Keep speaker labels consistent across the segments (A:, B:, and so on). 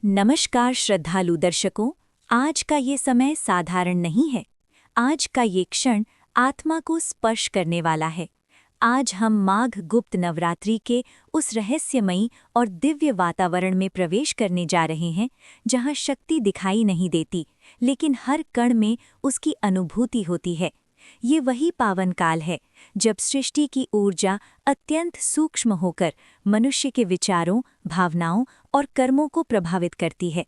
A: नमस्कार श्रद्धालु दर्शकों। आज का ये समय साधारण नहीं है। आज का ये क्षण आत्मा को स्पर्श करने वाला है। आज हम माघ गुप्त नवरात्रि के उस रहस्यमयी और दिव्य वातावरण में प्रवेश करने जा रहे हैं जहां शक्ति दिखाई नहीं देती, लेकिन हर कण में उसकी अनुभूति होती है। ये वही पावन काल है जब सृष्टि की ऊर्जा अत्यंत सूक्ष्म होकर मनुष्य के विचारों, भावनाओं और कर्मों को प्रभावित करती है।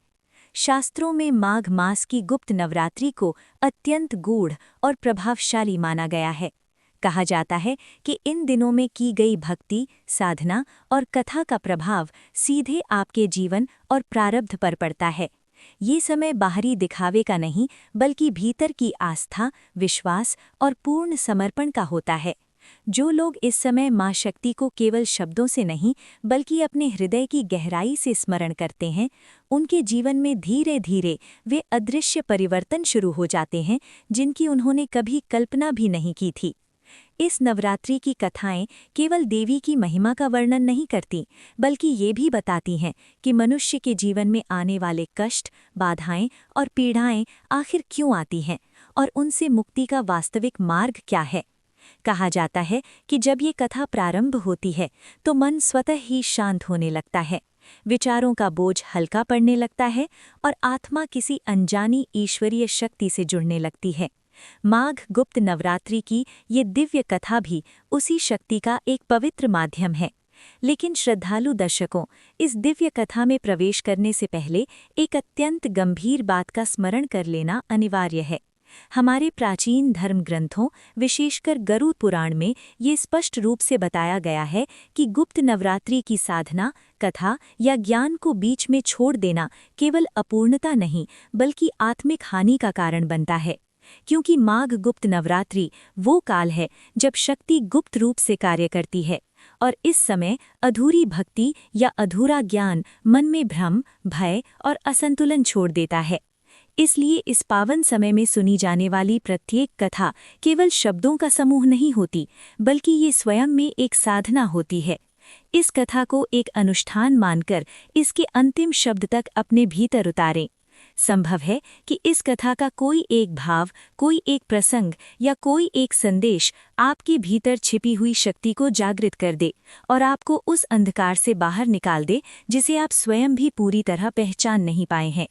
A: शास्त्रों में माघ मास की गुप्त नवरात्रि को अत्यंत गूढ़ और प्रभावशाली माना गया है। कहा जाता है कि इन दिनों में की गई भक्ति, साधना और कथा का प्रभाव सीधे आपके जीवन और प्रारब्ध पर पड़ता है। ये समय बाहरी दिखावे का नहीं, बल्कि भीतर की आस्था, विश्वास और पूर्ण समर्पण का होता है। जो लोग इस समय माँ शक्ति को केवल शब्दों से नहीं, बल्कि अपने हृदय की गहराई से स्मरण करते हैं, उनके जीवन में धीरे धीरे वे अदृश्य परिवर्तन शुरू हो जाते हैं जिनकी उन्होंने कभी कल्पना भी नहीं की थी। इस नवरात्रि की कथाएं केवल देवी की महिमा का वर्णन नहीं करती, बल्कि ये भी बताती हैं कि मनुष्य के जीवन में आने वाले कष्ट, बाधाएं और पीड़ाएं आखिर क्यों आती हैं और उनसे मुक्ति का वास्तविक मार्ग क्या है। कहा जाता है कि जब ये कथा प्रारंभ होती है तो मन स्वतः ही शांत होने लगता है, विचारों का बोझ हल्का पड़ने लगता है और आत्मा किसी अनजानी ईश्वरीय शक्ति से जुड़ने लगती है। माघ गुप्त नवरात्रि की ये दिव्य कथा भी उसी शक्ति का एक पवित्र माध्यम है। लेकिन श्रद्धालु दर्शकों, इस दिव्य कथा में प्रवेश करने से पहले एक अत्यंत गंभीर बात का स्मरण कर लेना अनिवार्य है। हमारे प्राचीन धर्म ग्रंथों, विशेषकर गरुड़ पुराण में ये स्पष्ट रूप से बताया गया है कि गुप्त नवरात्रि की साधना, कथा या ज्ञान को बीच में छोड़ देना केवल अपूर्णता नहीं, बल्कि आत्मिक हानि का कारण बनता है। क्योंकि माघ गुप्त नवरात्रि वो काल है जब शक्ति गुप्त रूप से कार्य करती है, और इस समय अधूरी भक्ति या अधूरा ज्ञान मन में भ्रम, भय और असंतुलन छोड़ देता है। इसलिए इस पावन समय में सुनी जाने वाली प्रत्येक कथा केवल शब्दों का समूह नहीं होती, बल्कि ये स्वयं में एक साधना होती है। इस कथा को एक अनुष्ठान मानकर इसके अंतिम शब्द तक अपने भीतर उतारें। संभव है कि इस कथा का कोई एक भाव, कोई एक प्रसंग या कोई एक संदेश आपके भीतर छिपी हुई शक्ति को जागृत कर दे और आपको उस अंधकार से बाहर निकाल दे जिसे आप स्वयं भी पूरी तरह पहचान नहीं पाए हैं।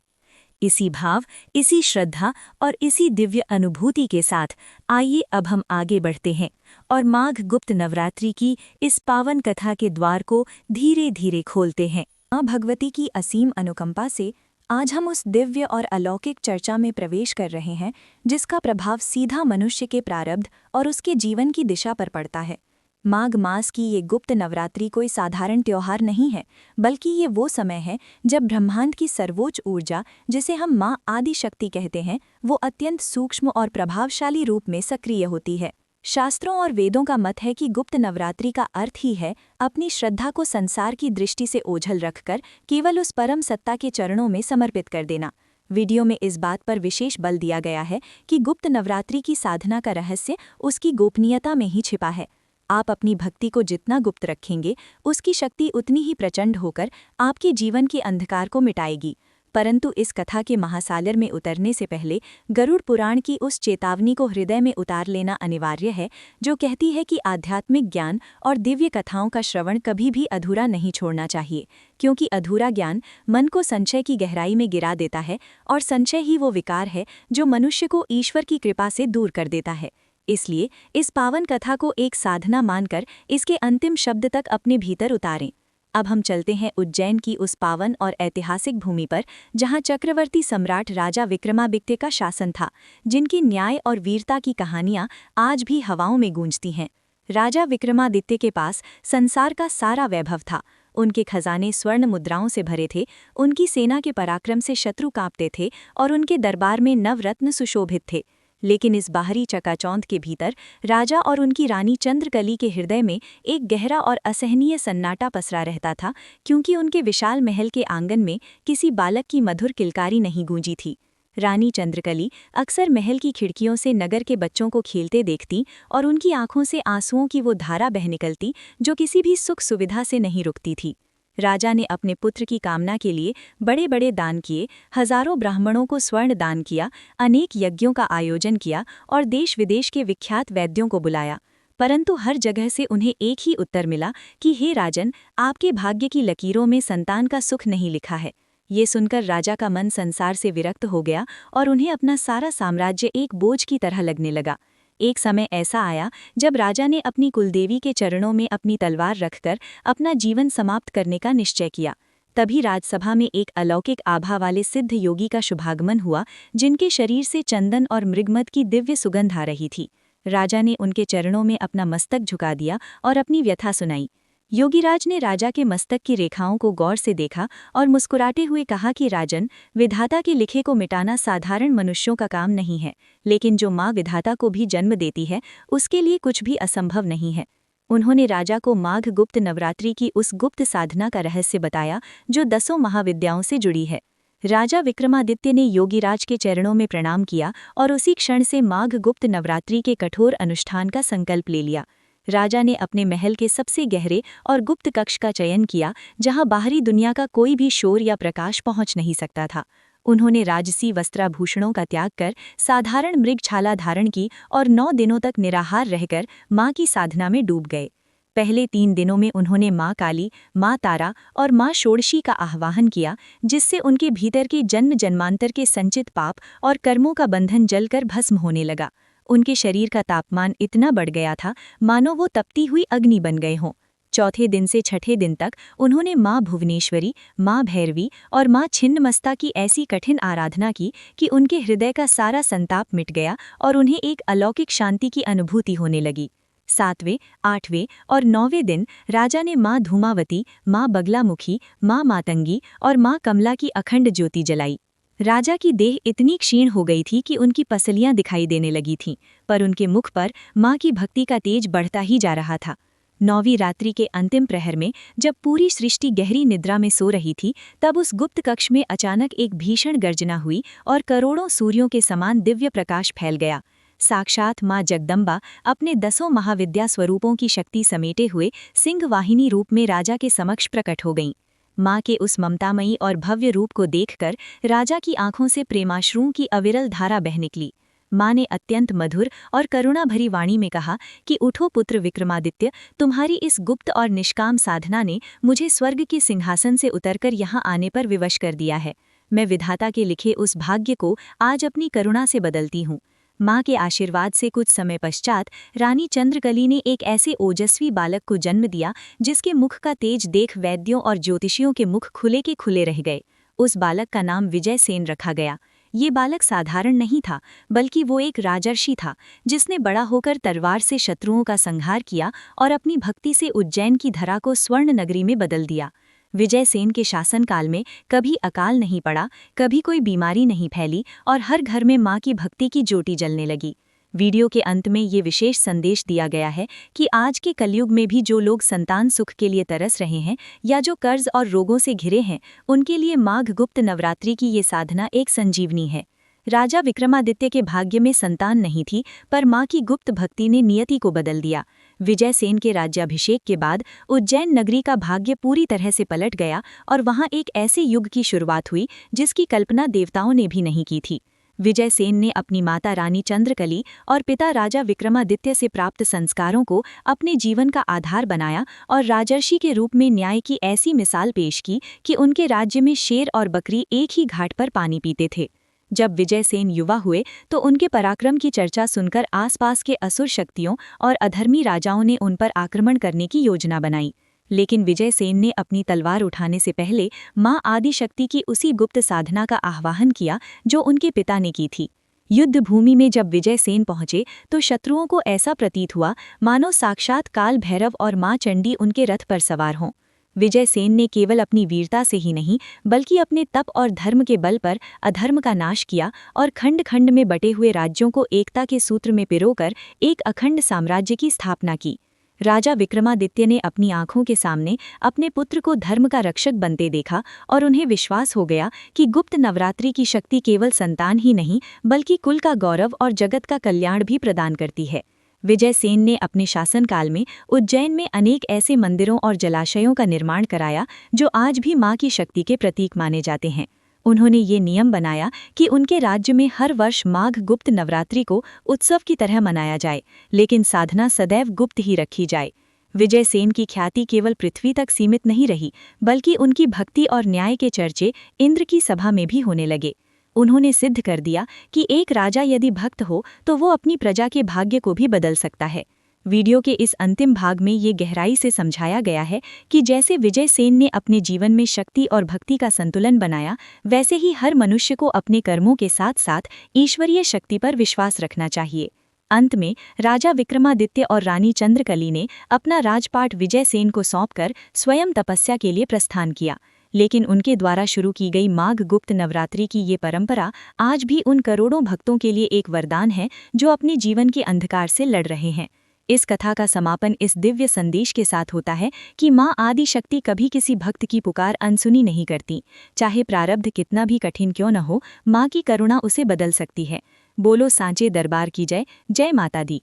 A: इसी भाव, इसी श्रद्धा और इसी दिव्य अनुभूति के साथ आइए अब हम आगे बढ़ते हैं और माघ गुप्त नवरात्रि की इस पावन कथा के द्वार को धीरे धीरे खोलते हैं। माँ भगवती की असीम अनुकंपा से आज हम उस दिव्य और अलौकिक चर्चा में प्रवेश कर रहे हैं जिसका प्रभाव सीधा मनुष्य के प्रारब्ध और उसके जीवन की दिशा पर पड़ता है। माघ मास की ये गुप्त नवरात्रि कोई साधारण त्योहार नहीं है, बल्कि ये वो समय है जब ब्रह्मांड की सर्वोच्च ऊर्जा, जिसे हम माँ आदि शक्ति कहते हैं, वो अत्यंत सूक्ष्म और प्रभावशाली रूप में सक्रिय होती है। शास्त्रों और वेदों का मत है कि गुप्त नवरात्रि का अर्थ ही है अपनी श्रद्धा को संसार की दृष्टि से ओझल रखकर केवल उस परम सत्ता के चरणों में समर्पित कर देना। वीडियो में इस बात पर विशेष बल दिया गया है कि गुप्त नवरात्रि की साधना का रहस्य उसकी गोपनीयता में ही छिपा है। आप अपनी भक्ति को जितना गुप्त रखेंगे, उसकी शक्ति उतनी ही प्रचंड होकर आपके जीवन के अंधकार को मिटाएगी। परंतु इस कथा के महासागर में उतरने से पहले गरुड़ पुराण की उस चेतावनी को हृदय में उतार लेना अनिवार्य है, जो कहती है कि आध्यात्मिक ज्ञान और दिव्य कथाओं का श्रवण कभी भी अधूरा नहीं छोड़ना चाहिए, क्योंकि अधूरा ज्ञान मन को संशय की गहराई में गिरा देता है और संशय ही वो विकार है जो मनुष्य को ईश्वर की कृपा से दूर कर देता है। इसलिए इस पावन कथा को एक साधना मानकर इसके अंतिम शब्द तक अपने भीतर उतारें। अब हम चलते हैं उज्जैन की उस पावन और ऐतिहासिक भूमि पर जहां चक्रवर्ती सम्राट राजा विक्रमादित्य का शासन था, जिनकी न्याय और वीरता की कहानियां आज भी हवाओं में गूंजती हैं। राजा विक्रमादित्य के पास संसार का सारा वैभव था। उनके खजाने स्वर्ण मुद्राओं से भरे थे, उनकी सेना के पराक्रम से शत्रु कांपते थे और उनके दरबार में नवरत्न सुशोभित थे। लेकिन इस बाहरी चकाचौंध के भीतर राजा और उनकी रानी चंद्रकली के हृदय में एक गहरा और असहनीय सन्नाटा पसरा रहता था, क्योंकि उनके विशाल महल के आंगन में किसी बालक की मधुर किलकारी नहीं गूंजी थी। रानी चंद्रकली अक्सर महल की खिड़कियों से नगर के बच्चों को खेलते देखती और उनकी आंखों से आंसुओं की वो धारा बह निकलती जो किसी भी सुख सुविधा से नहीं रुकती थी। राजा ने अपने पुत्र की कामना के लिए बड़े बड़े दान किए, हजारों ब्राह्मणों को स्वर्ण दान किया, अनेक यज्ञों का आयोजन किया और देश विदेश के विख्यात वैद्यों को बुलाया। परंतु हर जगह से उन्हें एक ही उत्तर मिला कि हे राजन, आपके भाग्य की लकीरों में संतान का सुख नहीं लिखा है। ये सुनकर राजा का मन संसार से विरक्त हो गया और उन्हें अपना सारा साम्राज्य एक बोझ की तरह लगने लगा। एक समय ऐसा आया जब राजा ने अपनी कुलदेवी के चरणों में अपनी तलवार रखकर अपना जीवन समाप्त करने का निश्चय किया। तभी राजसभा में एक अलौकिक आभा वाले सिद्ध योगी का शुभागमन हुआ, जिनके शरीर से चंदन और मृगमद की दिव्य सुगंध आ रही थी। राजा ने उनके चरणों में अपना मस्तक झुका दिया और अपनी व्यथा सुनाई। योगीराज ने राजा के मस्तक की रेखाओं को गौर से देखा और मुस्कुराते हुए कहा कि राजन, विधाता के लिखे को मिटाना साधारण मनुष्यों का काम नहीं है, लेकिन जो माँ विधाता को भी जन्म देती है उसके लिए कुछ भी असंभव नहीं है। उन्होंने राजा को माघ गुप्त नवरात्रि की उस गुप्त साधना का रहस्य बताया जो 10 महाविद्याओं से जुड़ी है। राजा विक्रमादित्य ने योगीराज के चरणों में प्रणाम किया और उसी क्षण से माघ गुप्त नवरात्रि के कठोर अनुष्ठान का संकल्प ले लिया। राजा ने अपने महल के सबसे गहरे और गुप्त कक्ष का चयन किया, जहां बाहरी दुनिया का कोई भी शोर या प्रकाश पहुंच नहीं सकता था। उन्होंने राजसी वस्त्राभूषणों का त्याग कर साधारण मृगछाला धारण की और 9 दिनों तक निराहार रहकर माँ की साधना में डूब गए। पहले 3 दिनों में उन्होंने माँ काली, माँ तारा और माँ षोडशी का आह्वान किया, जिससे उनके भीतर के जन्म जन्मांतर के संचित पाप और कर्मों का बंधन जलकर भस्म होने लगा। उनके शरीर का तापमान इतना बढ़ गया था मानो वो तपती हुई अग्नि बन गए हों। चौथे दिन से छठे दिन तक उन्होंने माँ भुवनेश्वरी, माँ भैरवी और माँ छिन्नमस्ता की ऐसी कठिन आराधना की कि उनके हृदय का सारा संताप मिट गया और उन्हें एक अलौकिक शांति की अनुभूति होने लगी। 7वें, 8वें और 9वें दिन राजा ने माँ धूमावती, माँ बगलामुखी, माँ मातंगी और माँ कमला की अखंड ज्योति जलाई। राजा की देह इतनी क्षीण हो गई थी कि उनकी पसलियां दिखाई देने लगी थीं, पर उनके मुख पर माँ की भक्ति का तेज बढ़ता ही जा रहा था। 9वीं रात्रि के अंतिम प्रहर में जब पूरी सृष्टि गहरी निद्रा में सो रही थी, तब उस गुप्त कक्ष में अचानक एक भीषण गर्जना हुई और करोड़ों सूर्यों के समान दिव्य प्रकाश फैल गया। साक्षात माँ जगदम्बा अपने 10 महाविद्या स्वरूपों की शक्ति समेटे हुए सिंह वाहिनी रूप में राजा के समक्ष प्रकट हो गईं। माँ के उस ममतामयी और भव्य रूप को देखकर राजा की आंखों से प्रेमाश्रुओं की अविरल धारा बह निकली। माँ ने अत्यंत मधुर और करुणा भरी वाणी में कहा कि उठो पुत्र विक्रमादित्य, तुम्हारी इस गुप्त और निष्काम साधना ने मुझे स्वर्ग के सिंहासन से उतरकर यहाँ आने पर विवश कर दिया है। मैं विधाता के लिखे उस भाग्य को आज अपनी करुणा से बदलती हूँ। माँ के आशीर्वाद से कुछ समय पश्चात रानी चंद्रकली ने एक ऐसे ओजस्वी बालक को जन्म दिया जिसके मुख का तेज देख वैद्यों और ज्योतिषियों के मुख खुले के खुले रह गए। उस बालक का नाम विजय सेन रखा गया। ये बालक साधारण नहीं था, बल्कि वो एक राजर्षि था जिसने बड़ा होकर तलवार से शत्रुओं का संहार किया और अपनी भक्ति से उज्जैन की धरा को स्वर्ण नगरी में बदल दिया। विजय सेन के शासनकाल में कभी अकाल नहीं पड़ा, कभी कोई बीमारी नहीं फैली और हर घर में माँ की भक्ति की ज्योति जलने लगी। वीडियो के अंत में ये विशेष संदेश दिया गया है कि आज के कलयुग में भी जो लोग संतान सुख के लिए तरस रहे हैं या जो कर्ज और रोगों से घिरे हैं, उनके लिए माघ गुप्त नवरात्रि की ये साधना एक संजीवनी है। राजा विक्रमादित्य के भाग्य में संतान नहीं थी, पर माँ की गुप्त भक्ति ने नियति को बदल दिया। विजय सेन के राज्याभिषेक के बाद उज्जैन नगरी का भाग्य पूरी तरह से पलट गया और वहां एक ऐसे युग की शुरुआत हुई जिसकी कल्पना देवताओं ने भी नहीं की थी। विजय सेन ने अपनी माता रानी चंद्रकली और पिता राजा विक्रमादित्य से प्राप्त संस्कारों को अपने जीवन का आधार बनाया और राजर्षि के रूप में न्याय की ऐसी मिसाल पेश की कि उनके राज्य में शेर और बकरी एक ही घाट पर पानी पीते थे। जब विजय सेन युवा हुए तो उनके पराक्रम की चर्चा सुनकर आसपास के असुर शक्तियों और अधर्मी राजाओं ने उन पर आक्रमण करने की योजना बनाई। लेकिन विजय सेन ने अपनी तलवार उठाने से पहले माँ आदिशक्ति की उसी गुप्त साधना का आह्वान किया जो उनके पिता ने की थी। युद्ध भूमि में जब विजय सेन पहुंचे तो शत्रुओं को ऐसा प्रतीत हुआ मानो साक्षात काल भैरव और माँ चंडी उनके रथ पर सवार हों। विजय सेन ने केवल अपनी वीरता से ही नहीं, बल्कि अपने तप और धर्म के बल पर अधर्म का नाश किया और खंड खंड में बटे हुए राज्यों को एकता के सूत्र में पिरोकर एक अखंड साम्राज्य की स्थापना की। राजा विक्रमादित्य ने अपनी आंखों के सामने अपने पुत्र को धर्म का रक्षक बनते देखा और उन्हें विश्वास हो गया कि गुप्त नवरात्रि की शक्ति केवल संतान ही नहीं, बल्कि कुल का गौरव और जगत का कल्याण भी प्रदान करती है। विजय सेन ने अपने शासनकाल में उज्जैन में अनेक ऐसे मंदिरों और जलाशयों का निर्माण कराया जो आज भी मां की शक्ति के प्रतीक माने जाते हैं। उन्होंने ये नियम बनाया कि उनके राज्य में हर वर्ष माघ गुप्त नवरात्रि को उत्सव की तरह मनाया जाए, लेकिन साधना सदैव गुप्त ही रखी जाए। विजय सेन की ख्याति केवल पृथ्वी तक सीमित नहीं रही, बल्कि उनकी भक्ति और न्याय के चर्चे इंद्र की सभा में भी होने लगे। उन्होंने सिद्ध कर दिया कि एक राजा यदि भक्त हो तो वो अपनी प्रजा के भाग्य को भी बदल सकता है। वीडियो के इस अंतिम भाग में ये गहराई से समझाया गया है कि जैसे विजय सेन ने अपने जीवन में शक्ति और भक्ति का संतुलन बनाया, वैसे ही हर मनुष्य को अपने कर्मों के साथ साथ ईश्वरीय शक्ति पर विश्वास रखना चाहिए। अंत में राजा विक्रमादित्य और रानी चंद्रकली ने अपना राजपाट विजय सेन को सौंपकर स्वयं तपस्या के लिए प्रस्थान किया। लेकिन उनके द्वारा शुरू की गई माघ गुप्त नवरात्रि की ये परंपरा आज भी उन करोड़ों भक्तों के लिए एक वरदान है जो अपने जीवन के अंधकार से लड़ रहे हैं। इस कथा का समापन इस दिव्य संदेश के साथ होता है कि माँ आदि शक्ति कभी किसी भक्त की पुकार अनसुनी नहीं करती। चाहे प्रारब्ध कितना भी कठिन क्यों न हो, माँ की करुणा उसे बदल सकती है। बोलो सांचे दरबार की जय। जय माता दी।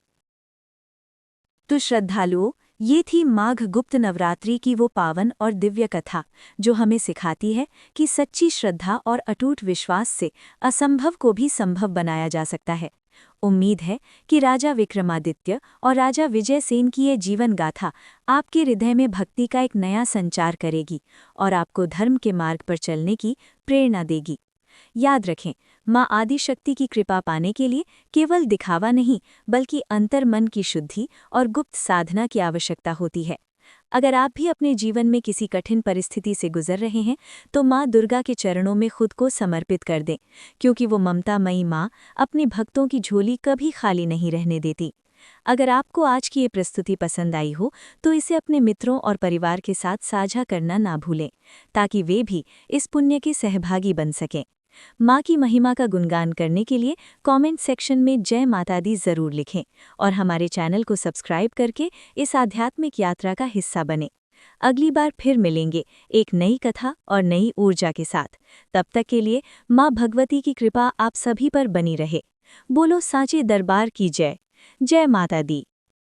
A: तो श्रद्धालुओं, ये थी माघ गुप्त नवरात्रि की वो पावन और दिव्य कथा जो हमें सिखाती है कि सच्ची श्रद्धा और अटूट विश्वास से असंभव को भी संभव बनाया जा सकता है। उम्मीद है कि राजा विक्रमादित्य और राजा विजय सेन की ये जीवन गाथा आपके हृदय में भक्ति का एक नया संचार करेगी और आपको धर्म के मार्ग पर चलने की प्रेरणा देगी। याद रखें, माँ आदिशक्ति की कृपा पाने के लिए केवल दिखावा नहीं, बल्कि अंतर मन की शुद्धि और गुप्त साधना की आवश्यकता होती है। अगर आप भी अपने जीवन में किसी कठिन परिस्थिति से गुजर रहे हैं, तो माँ दुर्गा के चरणों में खुद को समर्पित कर दें, क्योंकि वो ममतामयी माँ अपने भक्तों की झोली कभी खाली नहीं रहने देती। अगर आपको आज की ये प्रस्तुति पसंद आई हो, तो इसे अपने मित्रों और परिवार के साथ साझा करना ना भूलें, ताकि वे भी इस पुण्य के सहभागी बन सकें। माँ की महिमा का गुणगान करने के लिए कमेंट सेक्शन में जय माता दी जरूर लिखें और हमारे चैनल को सब्सक्राइब करके इस आध्यात्मिक यात्रा का हिस्सा बनें। अगली बार फिर मिलेंगे एक नई कथा और नई ऊर्जा के साथ। तब तक के लिए माँ भगवती की कृपा आप सभी पर बनी रहे। बोलो सांचे दरबार की जय। जय माता दी।